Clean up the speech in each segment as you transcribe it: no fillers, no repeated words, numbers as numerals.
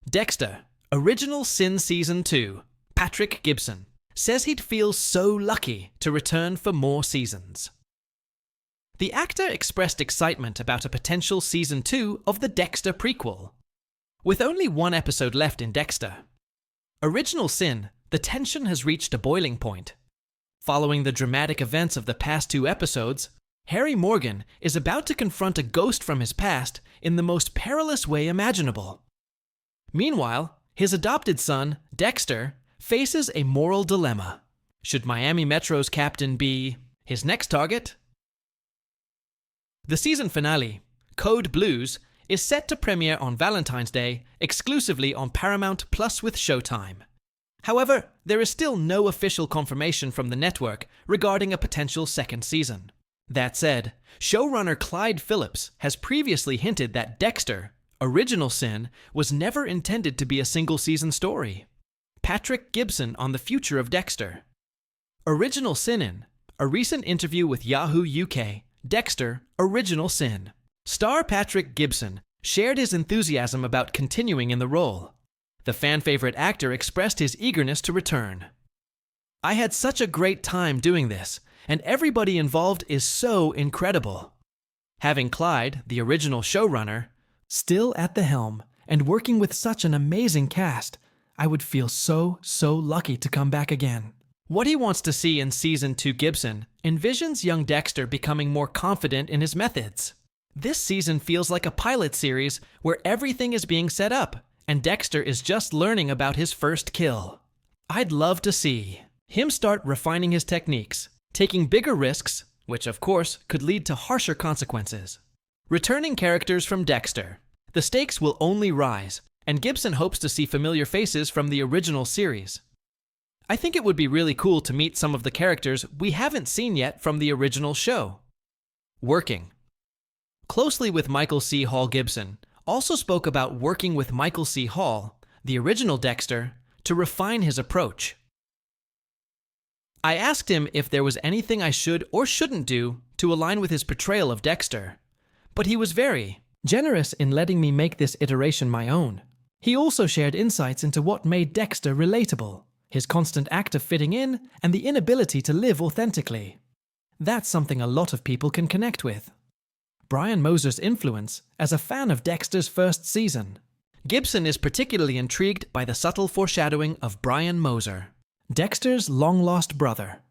Dexter, Original Sin Season 2, Patrick Gibson, says he'd feel so lucky to return for more seasons. The actor expressed excitement about a potential Season 2 of the Dexter prequel. With only one episode left in Dexter, Original Sin, the tension has reached a boiling point. Following the dramatic events of the past 2 episodes, Harry Morgan is about to confront a ghost from his past in the most perilous way imaginable. Meanwhile, his adopted son, Dexter, faces a moral dilemma. Should Miami Metro's captain be his next target? The season finale, Code Blues, is set to premiere on Valentine's Day exclusively on Paramount Plus with Showtime. However, there is still no official confirmation from the network regarding a potential second season. That said, showrunner Clyde Phillips has previously hinted that Dexter, Original Sin, was never intended to be a single-season story. Patrick Gibson on the future of Dexter. Original Sin in a recent interview with Yahoo UK, Dexter, Original Sin. Star Patrick Gibson shared his enthusiasm about continuing in the role. The fan-favorite actor expressed his eagerness to return. "I had such a great time doing this, and everybody involved is so incredible." Having Clyde, the original showrunner, still at the helm and working with such an amazing cast, I would feel so lucky to come back again. What he wants to see in Season 2 Gibson envisions young Dexter becoming more confident in his methods. This season feels like a pilot series where everything is being set up, and Dexter is just learning about his first kill. I'd love to see him start refining his techniques, taking bigger risks, which of course could lead to harsher consequences. Returning characters from Dexter. The stakes will only rise, and Gibson hopes to see familiar faces from the original series. I think it would be really cool to meet some of the characters we haven't seen yet from the original show. Working closely with Michael C. Hall Gibson also spoke about working with Michael C. Hall, the original Dexter, to refine his approach. I asked him if there was anything I should or shouldn't do to align with his portrayal of Dexter, but he was very generous in letting me make this iteration my own. He also shared insights into what made Dexter relatable, his constant act of fitting in, and the inability to live authentically. That's something a lot of people can connect with. Brian Moser's influence as a fan of Dexter's first season. Gibson is particularly intrigued by the subtle foreshadowing of Brian Moser, Dexter's long-lost brother.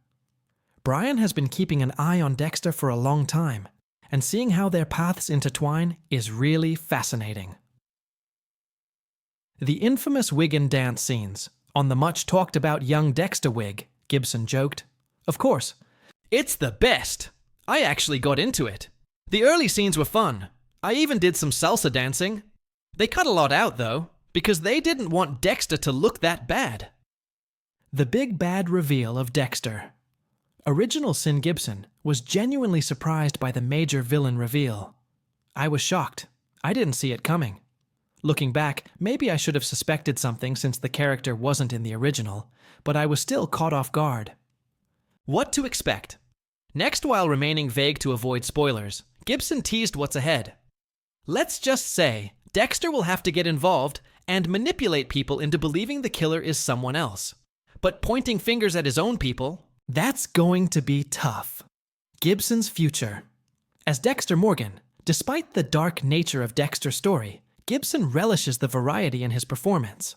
Brian has been keeping an eye on Dexter for a long time, and seeing how their paths intertwine is really fascinating. The infamous wig and dance scenes. On the much-talked-about young Dexter wig, Gibson joked, "Of course, it's the best. I actually got into it. The early scenes were fun. I even did some salsa dancing. They cut a lot out, though, because they didn't want Dexter to look that bad." The big bad reveal of Dexter. Original Sin Gibson was genuinely surprised by the major villain reveal. I was shocked. I didn't see it coming. Looking back, maybe I should have suspected something since the character wasn't in the original, but I was still caught off guard. What to expect? Next, while remaining vague to avoid spoilers, Gibson teased what's ahead. Let's just say Dexter will have to get involved and manipulate people into believing the killer is someone else. But pointing fingers at his own people, that's going to be tough. Gibson's future. As Dexter Morgan, despite the dark nature of Dexter's story, Gibson relishes the variety in his performance.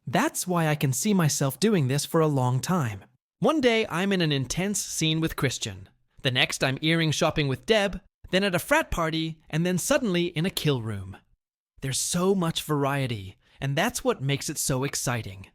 That's why I can see myself doing this for a long time. One day I'm in an intense scene with Christian. The next I'm earring shopping with Deb, then at a frat party, and then suddenly in a kill room. There's so much variety, and that's what makes it so exciting.